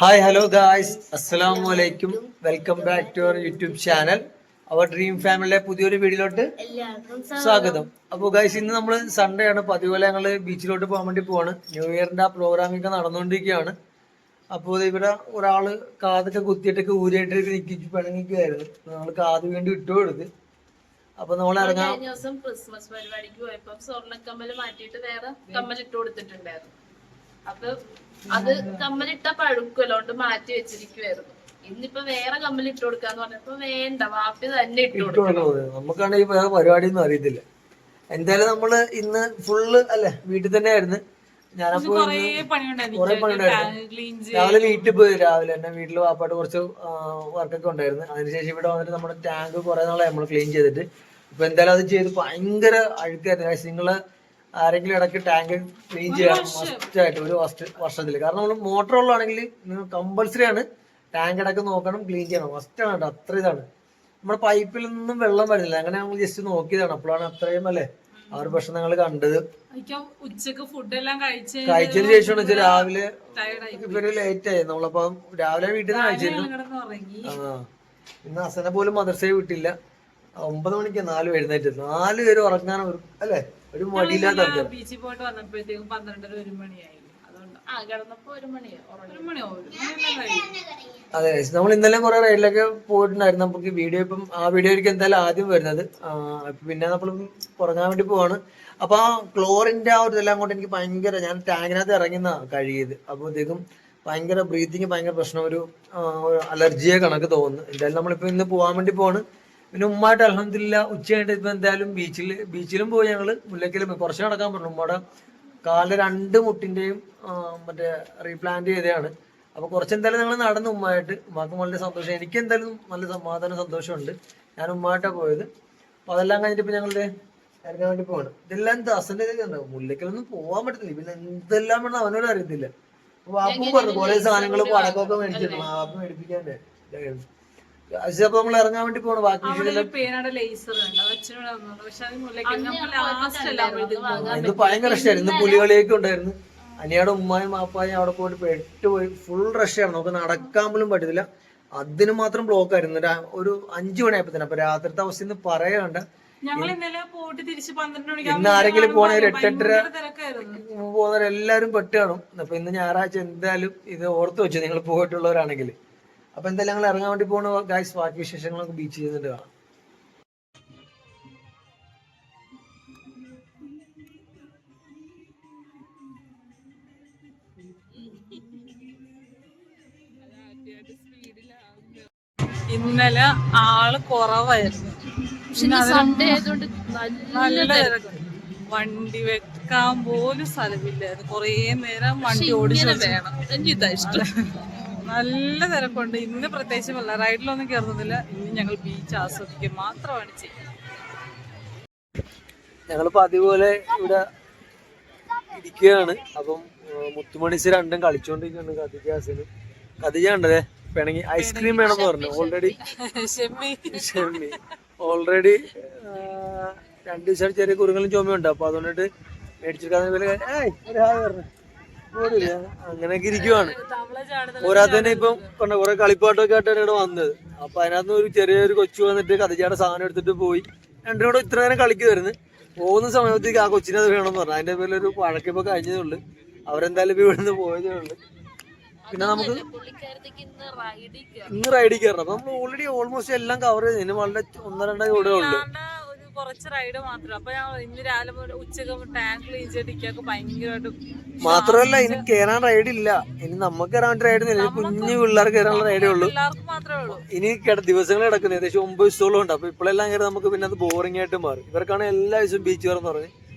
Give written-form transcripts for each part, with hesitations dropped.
Hi, hello guys. Assalamu alaikum. Welcome back to our YouTube channel. അവർ dream ഫാമിലിയുടെ പുതിയൊരു വീഡിയോയിലോട്ട് സ്വാഗതം. അപ്പോൾ ഗൈസ് ഇന്ന് നമ്മൾ സൺഡേ ആണ്. പതിപോലെ ഞങ്ങൾ ബീച്ചിലോട്ട് പോകാൻ വേണ്ടി പോവാണ്. ന്യൂ ഇയറിന്റെ ആ പ്രോഗ്രാമിംഗ് നടന്നുകൊണ്ടിരിക്കുകയാണ്. അപ്പോൾ ഇവിടെ ഒരാള് കാതൊക്കെ കുത്തിയിട്ടൊക്കെ ഊരിയായിട്ട് നിൽക്കി പിണങ്ങിക്കുകയായിരുന്നു. നമ്മൾ കാത് വേണ്ടി ഇട്ടുകൊടുത്ത്. അപ്പൊ നമ്മൾ ഇറങ്ങാൻ ക്രിസ്മസ് പരിപാടിക്ക് പോയപ്പോ സ്വർണ്ണക്കമ്മല് മാറ്റിയിട്ട് വേറെ കമ്മൽ ഇട്ട് കൊടുത്തിട്ടുണ്ടായിരുന്നു. അപ്പൊ അത് കമ്മലിട്ട പഴുക്കലോണ്ട് മാറ്റി വെച്ചിരിക്കുവായിരുന്നു. ഇന്നിപ്പോ വേറെ കമ്മൽ ഇട്ട് കൊടുക്കാന്ന് പറഞ്ഞപ്പോ വേണ്ട, വാപ്പി തന്നെ ഇട്ട് കൊടുക്കുന്നത്. നമുക്കാണെങ്കിൽ വേറെ പരിപാടിയൊന്നും അറിയത്തില്ല. എന്തായാലും നമ്മള് ഇന്ന് ഫുള്ള് അല്ലെ വീട്ടിൽ തന്നെ ആയിരുന്നു. ഞാനപ്പോ കുറെ പണിയുണ്ടായിരുന്നു. രാവിലെ വീട്ടിൽ പോയി. രാവിലെ തന്നെ വീട്ടില് വാപ്പാട്ട് കുറച്ച് വർക്കൊക്കെ ഉണ്ടായിരുന്നു. അതിനുശേഷം ഇവിടെ വന്നിട്ട് നമ്മുടെ ടാങ്ക് കുറെ നാളെ നമ്മൾ ക്ലീൻ ചെയ്തിട്ട് ഇപ്പൊ എന്തായാലും അത് ചെയ്ത് ഭയങ്കര അഴുക്കായിരുന്നു. നിങ്ങള് ആരെങ്കിലും ഇടയ്ക്ക് ടാങ്ക് ക്ലീൻ ചെയ്യാൻ മസ്റ്റ് ആയിട്ട് ഒരു വർഷത്തിൽ. കാരണം നമ്മൾ മോട്ടർ ഉള്ളതാണെങ്കിൽ കമ്പൽസറി ആണ് ടാങ്ക് ഇടയ്ക്ക് നോക്കണം, ക്ലീൻ ചെയ്യണം, മസ്റ്റ് ആണ് കേട്ടോ. അത്ര ഇതാണ്. നമ്മുടെ പൈപ്പിൽ നിന്നും വെള്ളം വരുന്നില്ല. അങ്ങനെ നമ്മൾ ജസ്റ്റ് നോക്കിയതാണ്. അപ്പോഴാണ് അത്രയും അല്ലേ ആ ഒരു പ്രശ്നം ഞങ്ങൾ കണ്ടത്. ഉച്ചക്ക് ഫുഡ് എല്ലാം കഴിച്ചതിന് ശേഷമാണ് രാവിലെ ഇവര് ലേറ്റ് ആയി. നമ്മളപ്പോ രാവിലെ വീട്ടിൽ നിന്ന് കഴിച്ചിരുന്നു. ഇന്ന് അസനെ പോലും മദർസയെ വിട്ടില്ല. 9 മണിക്ക് 4 എഴുന്നേറ്റ് 4 പേര് ഉറങ്ങാൻ അല്ലേ ഒരു മടിയില്ലാത്ത ബീച്ചിൽ പോയിട്ട് വന്നപ്പോഴത്തേക്കും 12:30 1 മണിയായി. അതെ, നമ്മൾ ഇന്നലെ കുറെ റൈഡിലൊക്കെ പോയിട്ടുണ്ടായിരുന്നു. നമുക്ക് വീഡിയോ ഇപ്പം ആ വീഡിയോയ്ക്ക് എന്തായാലും ആദ്യം വരുന്നത്. പിന്നെ നമ്മൾ ഉറങ്ങാൻ വേണ്ടി പോവാണ്. അപ്പൊ ആ ക്ലോറിന്റെ ആ ഒരു ഇതെല്ലാം കൊണ്ട് എനിക്ക് ഭയങ്കര, ഞാൻ ടാങ്കിനകത്ത് ഇറങ്ങുന്ന കഴിയത്. അപ്പോഴത്തേക്കും ഭയങ്കര ബ്രീത്തിങ് ഭയങ്കര പ്രശ്നം, ഒരു അലർജിയെ കണക്ക് തോന്നുന്നു. എന്തായാലും നമ്മളിപ്പോ ഇന്ന് പോകാൻ വേണ്ടി പോവാണ്. പിന്നെ ഉമ്മായിട്ട് അൽഹംദുലില്ലാ ഉച്ച കഴിഞ്ഞിട്ട് ഇപ്പൊ എന്തായാലും ബീച്ചിലും പോയി. ഞങ്ങള് മുല്ലക്കലും കുറച്ച് നടക്കാൻ പറഞ്ഞു. ഉമ്മയുടെ കാലിലെ 2 മുട്ടിന്റെയും മറ്റേ റീപ്ലാന്റ് ചെയ്തതാണ്. അപ്പൊ കുറച്ചെന്തായാലും ഞങ്ങൾ നടന്നു ഉമ്മായിട്ട്. ഉമ്മാക്കും വളരെ സന്തോഷം, എനിക്ക് എന്തായാലും നല്ല സമാധാനം സന്തോഷമുണ്ട്. ഞാൻ ഉമ്മായിട്ടാണ് പോയത്. അപ്പൊ അതെല്ലാം കഴിഞ്ഞിട്ട് ഇപ്പൊ ഞങ്ങളിത് ഇറങ്ങാൻ വേണ്ടി പോവാണ്. ഇതെല്ലാം ദാസന്റെ ഇതൊക്കെ ഉണ്ടാവും. മുല്ലക്കലൊന്നും പോകാൻ പറ്റത്തില്ല. പിന്നെ എന്തെല്ലാം വേണം അവനോട് അറിയത്തില്ല. വാപ്പും പറഞ്ഞു കുറെ സാധനങ്ങൾ പടക്കമൊക്കെ മേടിച്ചിട്ടുണ്ട്. വാപ്പ് മേടിപ്പിക്കാൻ്റെ അപ്പൊ നമ്മൾ ഇറങ്ങാൻ വേണ്ടി പോണു. ബാക്കി ഇന്ന് ഭയങ്കര റഷായിരുന്നു. ഇന്ന് പുലികളിയൊക്കെ ഉണ്ടായിരുന്നു. അനിയുടെ ഉമ്മായും മാപ്പായും അവിടെ പോയിട്ട് പെട്ടുപോയി. ഫുൾ റഷായിരുന്നു. നമുക്ക് നടക്കാൻ പോലും പറ്റത്തില്ല. അതിന് മാത്രം ബ്ലോക്ക് ആയിരുന്നു. ഒരു 5 മണിയായപ്പോ തന്നെ. അപ്പൊ രാത്രിത്തെ അവസ്ഥ ഇന്ന് പറയണ്ട. ഇന്ന് ആരെങ്കിലും പോണ ഒരു 8:30 പോകുന്നവരെല്ലാരും പെട്ട് കാണും. അപ്പൊ ഇന്ന് ഞായറാഴ്ച എന്തായാലും ഇത് ഓർത്ത് വെച്ചു നിങ്ങൾ പോയിട്ടുള്ളവരാണെങ്കിൽ. അപ്പൊ എന്തായാലും ഞങ്ങൾ ഇറങ്ങാൻ വേണ്ടി പോണ ഗൈസ്. ബാക്കി വിശേഷങ്ങളൊക്കെ ബീച്ച് ചെയ്യുന്നുണ്ട് കാണാം. ഇന്നലെ ആള് കുറവായിരുന്നു. നല്ല തിരക്ക്. വണ്ടി വെക്കാൻ പോലും സ്ഥലമില്ലായിരുന്നു. കൊറേ നേരം വണ്ടി ഓടിച്ചു വേണം. എനിക്കിതാ ഇഷ്ടം. നല്ല തിരക്കുണ്ട്. ഇന്ന് പ്രത്യേകിച്ച് റൈഡിലൊന്നും കയറുന്നില്ല. ഇന്ന് ഞങ്ങൾ ബീച്ച് ആസ്വദിക്കുക മാത്രമാണ് ചെയ്യുന്നത്. ഞങ്ങളിപ്പോ അതുപോലെ ഇവിടെ ഇരിക്കുകയാണ്. അപ്പം മുത്തുമണിച്ച് രണ്ടും കളിച്ചോണ്ടിരിക്കുകയാണ്. കതിജ ഉണ്ടതേ പിണങ്ങി ഐസ്ക്രീം വേണമെന്ന് പറഞ്ഞു. ഓൾറെഡി 2 ദിവസം ചെറിയ കുറുങ്ങളും ചുമയുണ്ട്. അപ്പൊ അതുകൊണ്ടിട്ട് മേടിച്ചെടുക്കാതെ അങ്ങനെയൊക്കെ ഇരിക്കുവാണ്. പോരാതെ തന്നെ ഇപ്പം കുറെ കളിപ്പാട്ടൊക്കെ ആയിട്ടാണ് ഇവിടെ വന്നത്. അപ്പൊ അതിനകത്ത് ഒരു ചെറിയൊരു കൊച്ചു വന്നിട്ട് കതിജയുടെ സാധനം എടുത്തിട്ട് പോയി. രണ്ടിനോട് ഇത്ര നേരം കളിക്കുമായിരുന്നു. പോകുന്ന സമയത്തേക്ക് ആ കൊച്ചിനെ അത് വേണമെന്ന് പറഞ്ഞു. അതിന്റെ പേരിലൊരു പഴക്കിപ്പോ കഴിഞ്ഞതേ ഉള്ളു. അവരെന്തായാലും ഇപ്പൊ ഇവിടുന്ന് പോയതേ ഉള്ളു. പിന്നെ നമുക്ക് ഇന്ന് റൈഡിൽ കയറണം. അപ്പൊ നമ്മൾ ഓൾറെഡി ഓൾമോസ്റ്റ് എല്ലാം കവർ ചെയ്ത്. ഇതിന് വളരെ 1-2 ഇവിടെ ഉള്ളു. കുറച്ച് റൈഡ് മാത്രം. അപ്പൊ ഞാൻ ഇന്ന് രാവിലെ ഉച്ചക്ക് ടാങ്ക് ക്ലീൻ ചെയ്തിട്ട് ഭയങ്കരമായിട്ട്. മാത്രമല്ല ഇനി കയറാൻ റൈഡ് ഇല്ല. ഇനി നമുക്ക് കയറാൻ റൈഡ് ഇല്ല. കുഞ്ഞു പിള്ളേർക്ക് കയറാനുള്ള റൈഡേ ഉള്ളൂ. ഇനി ദിവസങ്ങൾ കിടക്കുന്നത് ഏകദേശം 9 ദിവസത്തോളം ഉണ്ട്. അപ്പൊ ഇപ്പോഴെല്ലാം കയറി നമുക്ക് പിന്നെ അത് ബോറിംഗ് ആയിട്ട് മാറും. ഇവർക്കാണ് എല്ലാ ദിവസവും ബീച്ച് കയറെന്ന് പറഞ്ഞ്.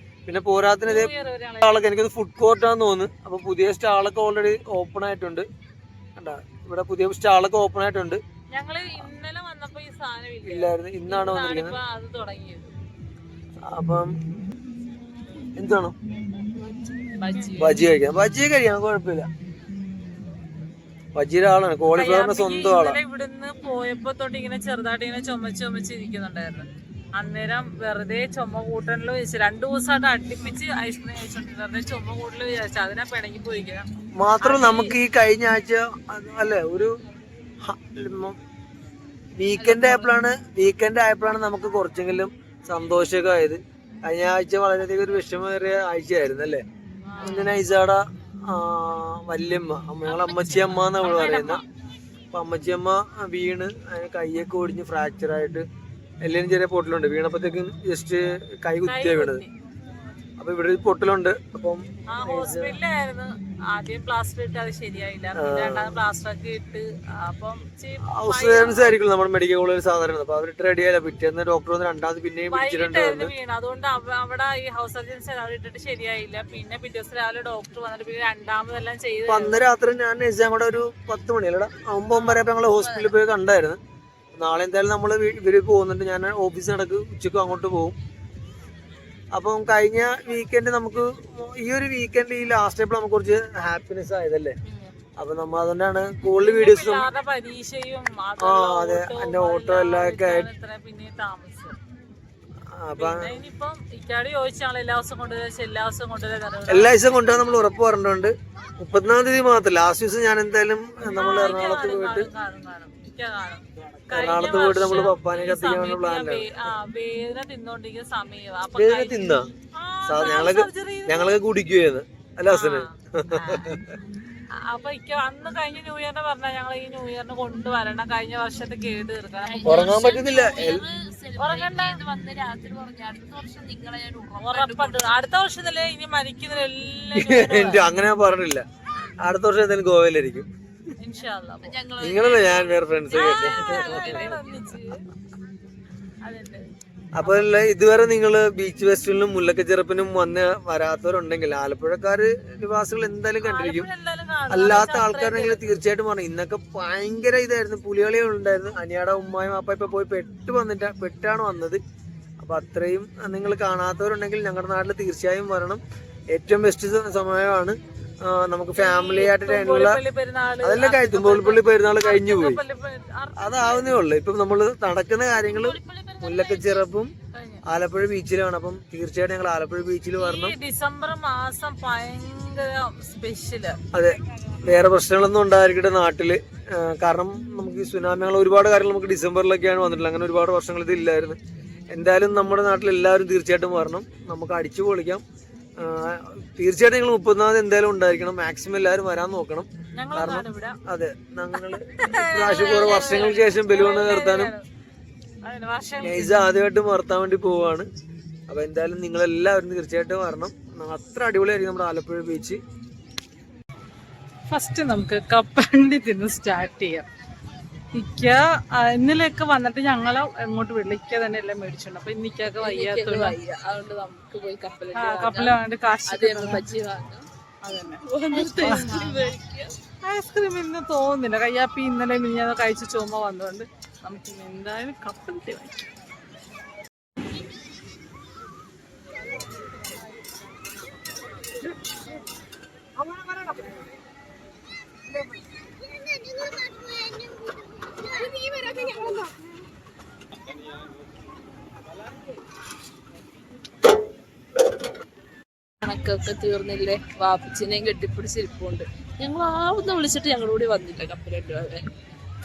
പിന്നെ പോരാത്തിന് ഇതേ ആളൊക്കെ എനിക്കത് ഫുഡ് കോർട്ടാന്ന് തോന്നുന്നു. അപ്പൊ പുതിയ സ്റ്റാളൊക്കെ ഓൾറെഡി ഓപ്പൺ ആയിട്ടുണ്ട്. കണ്ടാ ഇവിടെ പുതിയ സ്റ്റാളൊക്കെ ഓപ്പൺ ആയിട്ടുണ്ട്. ഇല്ലായിരുന്നു, ഇന്നാണ് വന്നിരിക്കുന്നത്. അപ്പം എന്താണോ ബജി കഴിക്കാം കുഴപ്പമില്ല. ബജിയുടെ ആളാണ്, കോളിഫ്ലവറിന്റെ സ്വന്തം ആളാണ്. ഇവിടുന്ന് പോയപ്പോ തൊട്ട് ഇങ്ങനെ ചെറുതായിട്ട് ഇങ്ങനെ ചുമച്ചിരിക്കുന്നുണ്ടായിരുന്നു. അന്നേരം വെറുതെ ചുമ കൂട്ടണില് വിചാരിച്ചു 2 ദിവസമായിട്ട് അടുപ്പിച്ച് ഐസ്ക്രീം കഴിച്ചോണ്ടിരുന്നു. വെറുതെ ചുമ കൂട്ടല് വിചാരിച്ചു അതിനെ പിണങ്ങി പോയിക്കണം. മാത്രം നമുക്ക് ഈ കഴിഞ്ഞ ആഴ്ച അല്ലെ ഒരു വീക്കെൻഡ് ആയപ്പോഴാണ് നമുക്ക് കുറച്ചെങ്കിലും സന്തോഷമൊക്കെ ആയത്. കഴിഞ്ഞ ആഴ്ച വളരെയധികം ഒരു വിഷമമേറിയ ആഴ്ചയായിരുന്നു അല്ലേ. ഇങ്ങനെ ഐസാട വല്യമ്മ ഞങ്ങളെ അമ്മച്ചിയമ്മ എന്നാ നമ്മള് പറയുന്ന. അപ്പൊ അമ്മച്ചിയമ്മ വീണ് അതിന് കൈയൊക്കെ ഒടിഞ്ഞ് ഫ്രാക്ചറായിട്ട് എല്ലാരും ചെറിയ പൊട്ടലുണ്ട്. വീണപ്പോഴത്തേക്കും ജസ്റ്റ് കൈ കുത്തിയാ വീണത്. അപ്പൊ ഇവിടെ ഒരു പൊട്ടലുണ്ട്. അപ്പം ഹോസ്പിറ്റലായിരുന്നു. ആദ്യം പ്ലാസ്റ്റർ ഇട്ട് അത് ശരിയായില്ല. പിന്നെ രണ്ടാമത് പ്ലാസ്റ്റർ ഒക്കെ ഇട്ട് ഹൗസ് ആയിരിക്കും നമ്മുടെ മെഡിക്കൽ കോളേജിൽ സാധാരണ. അപ്പൊ അവരിട്ട് റെഡി ആയില്ല. പിറ്റേന്ന് ഡോക്ടർ വന്ന് രണ്ടാമത് പിന്നെയും പിടിച്ചിട്ടുണ്ട് വീണ്. അതുകൊണ്ട് അവിടെ ഈ ഹൗസ് സർജൻസി അവരിട്ടിട്ട് ശരിയായില്ല. പിന്നെ പിറ്റേ ദിവസം രാവിലെ ഡോക്ടർ വന്നിട്ട് പിന്നെ രണ്ടാമതെല്ലാം ചെയ്ത് അന്ന് രാത്രി ഞാൻ എക്സാം കൂടെ ഒരു 10 മണിയല്ലടാ 9 ഞങ്ങള് ഹോസ്പിറ്റലിൽ പോയി കണ്ടായിരുന്നു. നാളെ എന്തായാലും നമ്മള് ഇവര് പോകുന്നുണ്ട്. ഞാൻ ഓഫീസ് നടക്ക് ഉച്ചക്കും അങ്ങോട്ട് പോകും. അപ്പം കഴിഞ്ഞ വീക്കെൻഡ് നമുക്ക് ഈ ഒരു വീക്കെൻഡ് ഈ ലാസ്റ്റ് ആയപ്പോൾ നമുക്ക് കുറച്ച് ഹാപ്പിനെസ് ആയതല്ലേ. അപ്പൊ നമ്മ അതുകൊണ്ടാണ് കൂടുതൽ വീഡിയോസും പരീക്ഷയും അതെ എന്റെ ഓട്ടോ എല്ലാം ഒക്കെ ആയിട്ട് എല്ലാ ദിവസവും കൊണ്ടുപോകാൻ നമ്മൾ ഉറപ്പ് പറഞ്ഞിട്ടുണ്ട്. 34 തീയതി മാത്രം ലാസ്റ്റ് ദിവസം ഞാൻ എന്തായാലും നമ്മൾ എറണാകുളത്ത് പോയിട്ട് നമ്മള് പപ്പാനെ കത്തിക്കാനുള്ള പ്ലാനിലാണ്. വേദന തിന്നാ ഞങ്ങളൊക്കെ കുടിക്കുകയെന്ന് അല്ല ഹസന്. അപ്പൊ അന്ന് കഴിഞ്ഞ ന്യൂ ഇയറിന് പറഞ്ഞ ഞങ്ങൾ ഈ ന്യൂ ഇയറിന് കൊണ്ടുവരണം. കഴിഞ്ഞ വർഷത്തെ കേട് തീർക്കണം. ഉറങ്ങാൻ പറ്റുന്നില്ല. ഉറപ്പുണ്ട് അടുത്ത വർഷത്തില് ഇനി മരിക്കുന്നതിലെല്ലാം അങ്ങനെ പറഞ്ഞില്ല. അടുത്ത വർഷം എന്തായാലും ഗോവയിലായിരിക്കും. നിങ്ങളല്ലേ ഞാൻ വേറെ ഫ്രണ്ട്സ്. അപ്പൊ ഇതുവരെ നിങ്ങള് ബീച്ച് ഫെസ്റ്റിവലിനും മുല്ലക്കച്ചിറപ്പിനും വരാത്തവരുണ്ടെങ്കിൽ ആലപ്പുഴക്കാര് നിവാസികൾ എന്തായാലും കണ്ടിരിക്കും. അല്ലാത്ത ആൾക്കാരുണ്ടെങ്കിൽ തീർച്ചയായിട്ടും പറഞ്ഞു. ഇന്നൊക്കെ ഭയങ്കര ഇതായിരുന്നു. പുലികളികൾ ഉണ്ടായിരുന്നു. അനിയാടെ ഉമ്മായും അപ്പ ഇപ്പൊ പോയി പെട്ടാണ് വന്നത്. അപ്പൊ അത്രയും നിങ്ങൾ കാണാത്തവരുണ്ടെങ്കിൽ ഞങ്ങളുടെ നാട്ടിൽ തീർച്ചയായും വരണം. ഏറ്റവും ബെസ്റ്റ് സമയമാണ്. നമുക്ക് ഫാമിലി ആയിട്ട് അതെല്ലാം തുമ്പോളിപ്പള്ളി പെരുന്നാൾ കഴിഞ്ഞു പോയി. അതാവുന്നേ ഉള്ളു. ഇപ്പം നമ്മള് നടക്കുന്ന കാര്യങ്ങള് മുല്ലക്കച്ചിറപ്പും ആലപ്പുഴ ബീച്ചിലാണ്. അപ്പം തീർച്ചയായിട്ടും ഞങ്ങൾ ആലപ്പുഴ ബീച്ചിൽ വരണം. ഡിസംബർ മാസം ഭയങ്കര സ്പെഷ്യല്. അതെ, വേറെ പ്രശ്നങ്ങളൊന്നും ഉണ്ടായിരിക്കട്ടെ നാട്ടില്. കാരണം നമുക്ക് ഈ സുനാമികൾ ഒരുപാട് കാര്യങ്ങൾ നമുക്ക് ഡിസംബറിലൊക്കെയാണ് വന്നിട്ടുള്ളത്. അങ്ങനെ ഒരുപാട് വർഷങ്ങൾ ഇതില്ലായിരുന്നു. എന്തായാലും നമ്മുടെ നാട്ടിൽ എല്ലാവരും തീർച്ചയായിട്ടും വരണം. നമുക്ക് അടിച്ചു പൊളിക്കാം. തീർച്ചയായിട്ടും നിങ്ങൾ 34 എന്തായാലും ഉണ്ടായിരിക്കണം. മാക്സിമം എല്ലാവരും വരാൻ നോക്കണം. കാരണം അതെ ഞങ്ങള് പ്രാവശ്യം കുറെ വർഷങ്ങൾക്ക് ശേഷം ബലൂണ് നിർത്താനും നൈസ് ആദ്യമായിട്ട് മറത്താൻ വേണ്ടി പോവാണ്. അപ്പൊ എന്തായാലും നിങ്ങളെല്ലാവരും തീർച്ചയായിട്ടും വരണം. അത്ര അടിപൊളിയായിരിക്കും നമ്മുടെ ആലപ്പുഴ ബീച്ച്. ഫസ്റ്റ് നമുക്ക് കപ്പലണ്ടി തിന്ന് സ്റ്റാർട്ട് ചെയ്യാം. ഇന്നലെയൊക്കെ വന്നിട്ട് ഞങ്ങള് എങ്ങോട്ട് വിളിക്ക തന്നെ എല്ലാം മേടിച്ചിട്ടുണ്ട്. അപ്പൊ ഇന്നിക്കൊക്കെ വയ്യാത്തോണ്ട് അതുകൊണ്ട് നമുക്ക് പോയി കപ്പല വേണ്ടി കാശ് ഐസ്ക്രീം ഇന്ന് തോന്നുന്നില്ല. കയ്യാപ്പി ഇന്നലെ മിനിഞ്ഞാന്ന് കഴിച്ച ചുമ വന്നുകൊണ്ട് നമുക്ക് എന്തായാലും കപ്പലണ്ടി വാങ്ങിക്കാം. കണക്കൊക്കെ തീർന്നില്ലേ? വാപ്പിച്ചിനെയും കെട്ടിപ്പിടിച്ചിരിപ്പുണ്ട്. ഞങ്ങൾ ആവുന്ന വിളിച്ചിട്ട് ഞങ്ങളോട് വന്നില്ല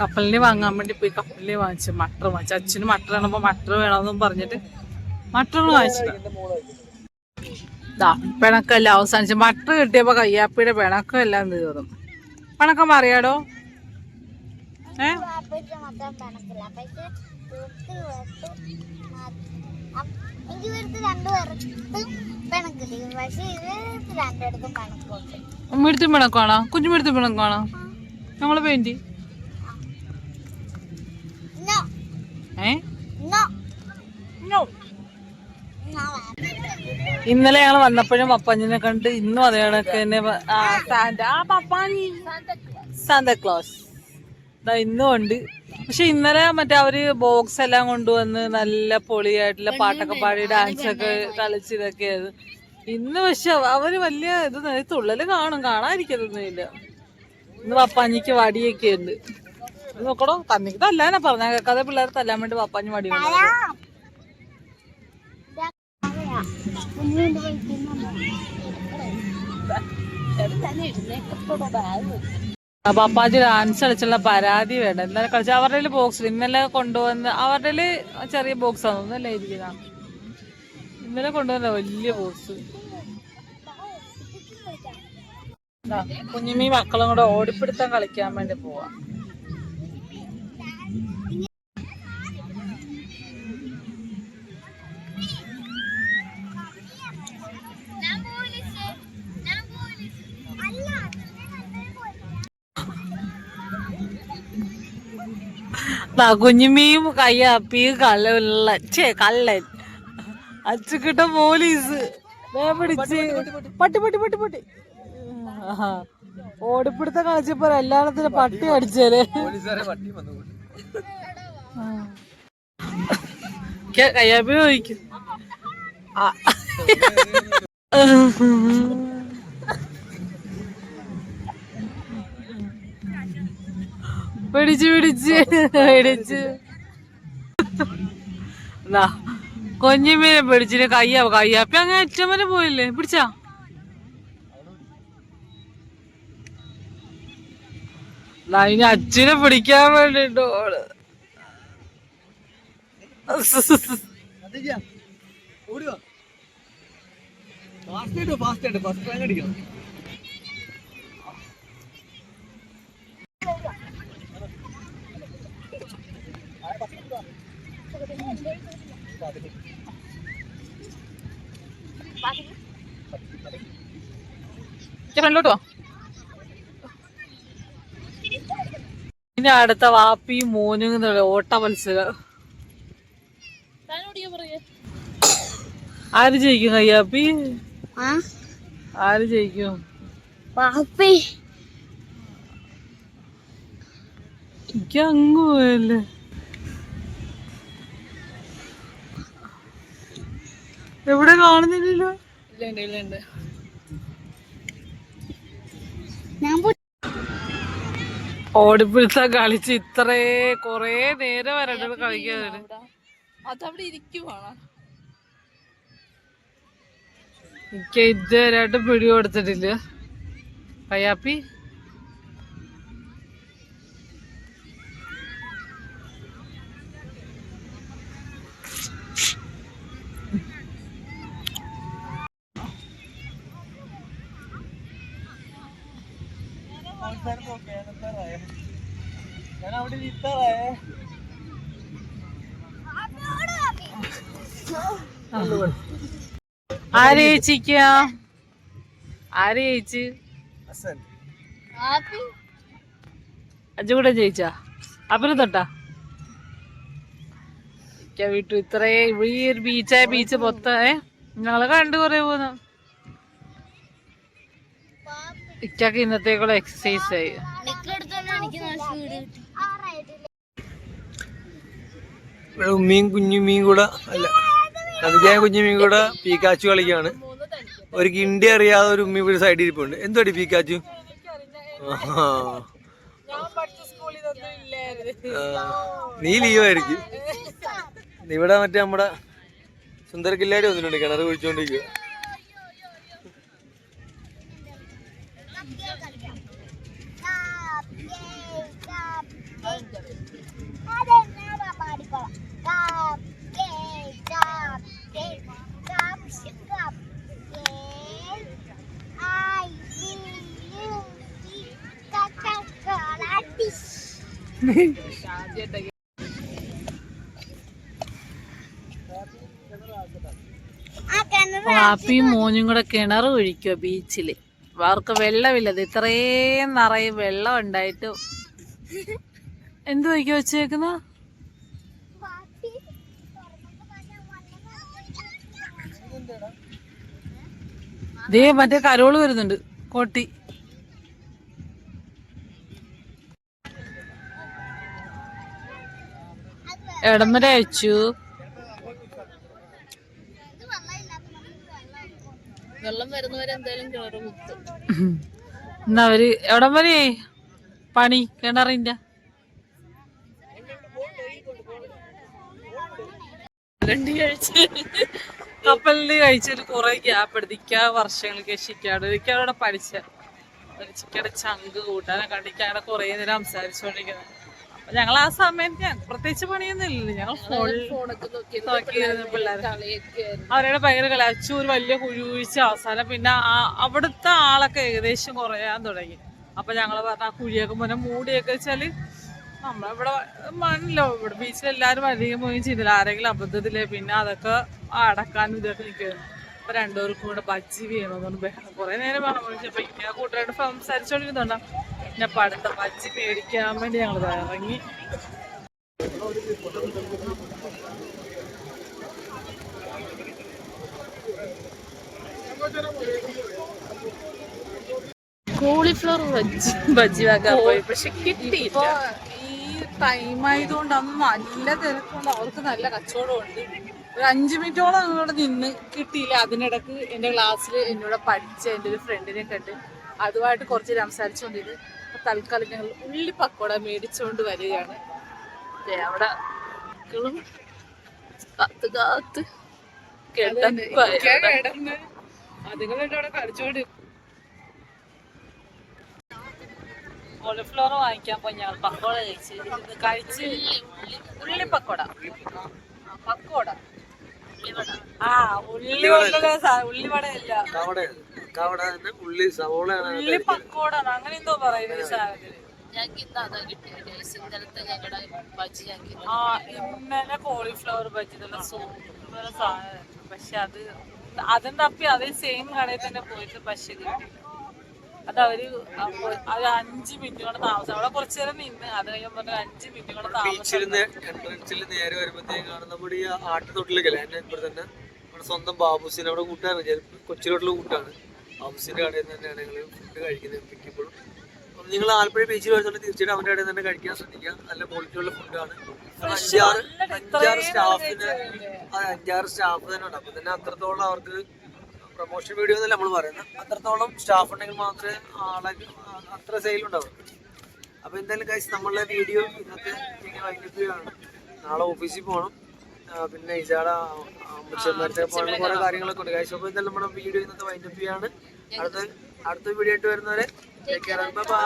കപ്പലിനെ വാങ്ങാൻ വേണ്ടി പോയി. കപ്പലിനെ വാങ്ങിച്ചു. മട്ടർ വാങ്ങിച്ചു. അച്ഛന് മട്ടർ വേണമ്പോ മട്ടർ വേണമെന്നും പറഞ്ഞിട്ട് മട്ടർ വാങ്ങിച്ചില്ല. പിണക്കെല്ലാം അവസാനിച്ചു. മട്ടർ കിട്ടിയപ്പോ കയ്യാപ്പിയുടെ പിണക്കം എല്ലാം തീർന്നു. പിണക്കം മാറിയാടോ? ഉമ്മിടുത്തും പിണക്കാണോ? കുഞ്ഞുമിടുത്തും പിണക്കാണോ? ഞങ്ങള് പെയിന്റ് ഇന്നലെ ഞങ്ങൾ വന്നപ്പോഴും പപ്പാഞ്ഞിനെ കണ്ട് ഇന്നും അതേ കണക്ക് തന്നെ. സാന്താക്ലോസ് ഇന്നും ഉണ്ട്. പക്ഷെ ഇന്നലെ മറ്റേ അവര് ബോക്സ് എല്ലാം കൊണ്ടുവന്ന് നല്ല പൊളിയായിട്ടുള്ള പാട്ടൊക്കെ പാടി ഡാൻസ് ഒക്കെ കളിച്ച് ഇതൊക്കെയായിരുന്നു. ഇന്ന് പക്ഷെ അവര് വലിയ ഇത് തുള്ളല് കാണാതിരിക്കത്തൊന്നുമില്ല. ഇന്ന് പപ്പാഞ്ഞിക്ക് വടിയൊക്കെ ഉണ്ട്. നോക്കടോ തന്നിക്ക് തല്ലാനാ പറഞ്ഞ കേൾക്കാതെ പിള്ളേർ തല്ലാൻ വേണ്ടി പപ്പാഞ്ഞ് വടി പപ്പാജി ഡാൻസ് കളിച്ചുള്ള പരാതി വേണ്ട. ഇന്നലെ കളിച്ച അവരുടെ ബോക്സ് ഇന്നലെ കൊണ്ടുവന്ന് അവരുടെ ചെറിയ ബോക്സ് ആണ് അല്ലേ ഇരിക്കുന്ന. ഇന്നലെ കൊണ്ടുവന്ന വലിയ ബോക്സ്. കുഞ്ഞുമീ മക്കളും കൂടെ ഓടിപ്പിടുത്തം കളിക്കാൻ വേണ്ടി പോവാ. കുഞ്ഞുമീയും കയ്യാപ്പിയും കള്ളൻ അച്ചുകിട്ട പോലീസ് പിടിച്ച് പട്ടി പട്ടി പട്ടി പട്ടി ഓടിപ്പിടുത്തം കളിച്ചപ്പോ എല്ലാത്തിനും പട്ടി അടിച്ചേരെ. കയ്യാപ്പി ചോദിക്കും പിടിച്ച് പിടിച്ച് പിടിച്ച് കൊഞ്ഞിമീനെ പിടിച്ചിട്ട് കയ്യാപ്പി അങ്ങനെ അച്ഛൻ വരെ പോയില്ലേ. പിടിച്ചാ ഇനി അച്ഛനെ പിടിക്കാൻ വേണ്ടിട്ടോ ഫ്രണ്ടിലോട്ടോ. ഇനി അടുത്ത വാപ്പിയും മോനും ഓട്ട മത്സരം. ആര് ജയിക്കും കയ്യാപ്പി? ആര് ജയിക്കും? എനിക്ക് അങ്ങ് പോയല്ലേ. എവിടെ കാണുന്നില്ലല്ലോ. ഓടിപ്പിടുത്ത കളിച്ച് കൊറേ നേരം വരണ്ട കളിക്കാൻ. അതവിടെ ഇരിക്കുവാണ്. എനിക്ക് ഇതുവരെയായിട്ട് പിടി കൊടുത്തിട്ടില്ല കയ്യാപ്പി. ആര് ജയിച്ചിക്ക? ആര് ജയിച്ച്? അജു കൂടെ ജയിച്ചാ? അപ്പനെ തൊട്ടാ വീട്ടു ഇത്രയും ഈ ഒരു ബീച്ച് മൊത്തം ഞങ്ങള് കണ്ടു കൊറേ പോന്നു. ഇക്കൊക്കെ ഇന്നത്തേക്കുള്ള എക്സസൈസ് ആയി. ഉമ്മിയും കുഞ്ഞുമീൻ കൂടെ അല്ല കവിതയും കുഞ്ഞുമീൻ കൂടെ പീക്കാച്ചു കളിക്കാണ്. ഒരു കിണ്ടി അറിയാതെ ഒരു ഉമ്മി ഒരു സൈഡിൽ ഇരിപ്പുണ്ട്. എന്തുവാടി പീക്കാച്ചു? നീ ലീവായിരിക്കും. ഇവിടെ മറ്റേ നമ്മുടെ സുന്ദര കില്ലാടി വന്നിട്ടുണ്ട് കിണർ കുഴിച്ചോണ്ടിരിക്കുക. വാപ്പിയും മോനും കൂടെ കിണർ ഒഴിക്കുക ബീച്ചില്. അവർക്ക് വെള്ളമില്ലത് ഇത്രയും നിറയെ വെള്ളം ഉണ്ടായിട്ട് എന്ത് വയ്ക്കുക വെച്ചേക്കുന്ന ദേ മറ്റേ കരോള് വരുന്നുണ്ട് കോട്ടി. എവിടം വരെ അയച്ചു? വെള്ളം വരുന്നവരെ എന്തായാലും കിണറ് കുത്തും. എന്നാ അവര് എവിടം വരെ പണി കിണറിന്റെ? രണ്ടി കഴിച്ച് കപ്പലിൽ കഴിച്ചിട്ട് കുറെ ഗ്യാപ്പ് എടുത്ത് വർഷങ്ങൾക്ക് ഇക്കാടെ പഠിച്ച ചിക്കയുടെ ചങ്ക് കൂട്ടാനൊക്കെ കണ്ട് ഇക്കാടെ കുറെ നേരം സംസാരിച്ചുകൊണ്ടിരിക്കുന്നത്. അപ്പൊ ഞങ്ങൾ ആ സമയത്ത് പ്രത്യേകിച്ച് പണിയൊന്നും ഇല്ലല്ലോ, ഞങ്ങൾ ഫോണൊക്കെ നോക്കിയിരുന്ന പിള്ളേർ കളിയൊക്കെ അവരുടെ ഭയങ്കര കളിച്ചു ഒരു വലിയ കുഴിച്ച് അവസാനം പിന്നെ അവിടുത്തെ ആളൊക്കെ ഏകദേശം കുറയാൻ തുടങ്ങി. അപ്പൊ ഞങ്ങള് പറഞ്ഞ ആ കുഴിയൊക്കെ മുന്നേ മൂടിയൊക്കെ വെച്ചാല് നമ്മളിവിടെ മണ്ണില്ലോ, ഇവിടെ ബീച്ചിൽ എല്ലാരും അധികം പോയി ചെയ്തില്ല, ആരെങ്കിലും അബദ്ധത്തില് പിന്നെ അതൊക്കെ അടക്കാനും ഇതൊക്കെ നിൽക്കുന്നു. അപ്പൊ രണ്ടുപേർക്കും കൂടെ ബജ്ജി വീണോന്ന് ബഹളം കുറെ നേരം വേണം വിളിച്ചപ്പോ ഇങ്ങനെ കൂട്ടുകാരുടെ സംസാരിച്ചോണ്ടിരുന്നുണ്ടോ പിന്നെ അടുത്ത ബജ്ജി മേടിക്കാൻ വേണ്ടി ഞങ്ങൾ ഇറങ്ങി. കോളിഫ്ലവർ ബജ്ജി വാങ്ങാൻ പോയി, പക്ഷെ ഇപ്പൊ ഈ ടൈം ആയതുകൊണ്ട് അന്ന് നല്ല തിരക്കുണ്ട്, അവർക്ക് നല്ല കച്ചവടമുണ്ട്. ഒരു 5 മിനിറ്റോളം ഞങ്ങളോട് നിന്ന് കിട്ടിയില്ല. അതിനിടക്ക് എന്റെ ക്ലാസ്സിൽ എന്നോട് പഠിച്ച എൻ്റെ ഒരു ഫ്രണ്ടിനെ കണ്ട് അതുമായിട്ട് കുറച്ച് സംസാരിച്ചുകൊണ്ടിരുന്നു. അപ്പൊ തൽക്കാലം ഞങ്ങൾ ഉള്ളി പക്കോട മേടിച്ചുകൊണ്ട് വരികയാണ്. അവിടെ കാത്ത് കാത്ത് കിടന്ന് അതുങ്ങളുടെ അവിടെ കളിച്ചോണ്ട് കോളിഫ്ലവർ വാങ്ങിക്കാൻ പോയി ഞങ്ങൾ പക്കോട കഴിച്ച് ഉള്ളി പക്കോട പക്കോട ഉള്ളിവടയല്ല ഉള്ളി പക്കോട അങ്ങനെ എന്തോ പറയുന്നത് സാധനത്തിന്. ഇന്നലെ കോളിഫ്ലവർ ബജ്ജി നല്ല സൂപ്പർ സാധനം, പക്ഷെ അതും തപ്പി അതേ സെയിം കടയിൽ തന്നെ പോയിട്ട് പക്ഷെ അതവര് 5 മിനിറ്റ് കൊണ്ട് താമസം അവിടെ കുറച്ചു നേരം നിന്ന് അത് കഴിയുമ്പോൾ 5 മിനിറ്റ് കൊണ്ട് എൻട്രൻസിൽ നേരെ വരുമ്പോഴത്തേക്കാണ് നമ്മുടെ ഈ ആട്ടുതൊട്ടിലേക്കല്ലേ എന്നെ ഇവിടെ തന്നെ നമ്മുടെ സ്വന്തം ബാബുസിന് അവിടെ കൂട്ടാണ്, കൊച്ചിലോട്ടുള്ള കൂട്ടാണ്. ബാബുസിന്റെ കടയിൽ തന്നെയാണ് ഞങ്ങൾ ഫുഡ് കഴിക്കുന്നത് മിക്കപ്പോഴും. അപ്പം നിങ്ങൾ ആലപ്പുഴ ബീച്ചിൽ വരുന്നുണ്ടെങ്കിൽ തീർച്ചയായിട്ടും അവരുടെ കടയിൽ തന്നെ കഴിക്കാൻ ശ്രദ്ധിക്കുക. നല്ല ക്വാളിറ്റിയുള്ള ഫുഡാണ്. 5-6 സ്റ്റാഫ് തന്നെ ഉണ്ട്. അപ്പൊ തന്നെ അത്രത്തോളം അവർക്ക് പ്രൊമോഷൻ വീഡിയോ എന്നല്ല നമ്മൾ പറയുന്നത്, അത്രത്തോളം സ്റ്റാഫ് ഉണ്ടെങ്കിൽ മാത്രമേ അത്ര സെയിലുണ്ടാവും. അപ്പൊ എന്തായാലും ഗൈസ് നമ്മളുടെ വീഡിയോ ഇന്നത്തെ ഇങ്ങനെ വൈകിപ്പിക്കുകയാണ്. നാളെ ഓഫീസിൽ പോകണം, പിന്നെ ഇജാടെ അമ്മച്ചന്മാരുടെ പോകണം, കുറെ കാര്യങ്ങളൊക്കെ ഉണ്ട് ഗൈസ്. അപ്പൊ എന്തായാലും നമ്മുടെ വീഡിയോ ഇന്നത്തെ വൈകിപ്പിക്കുകയാണ്. അടുത്ത വീഡിയോ ആയിട്ട് വരുന്നവരെ ബൈ.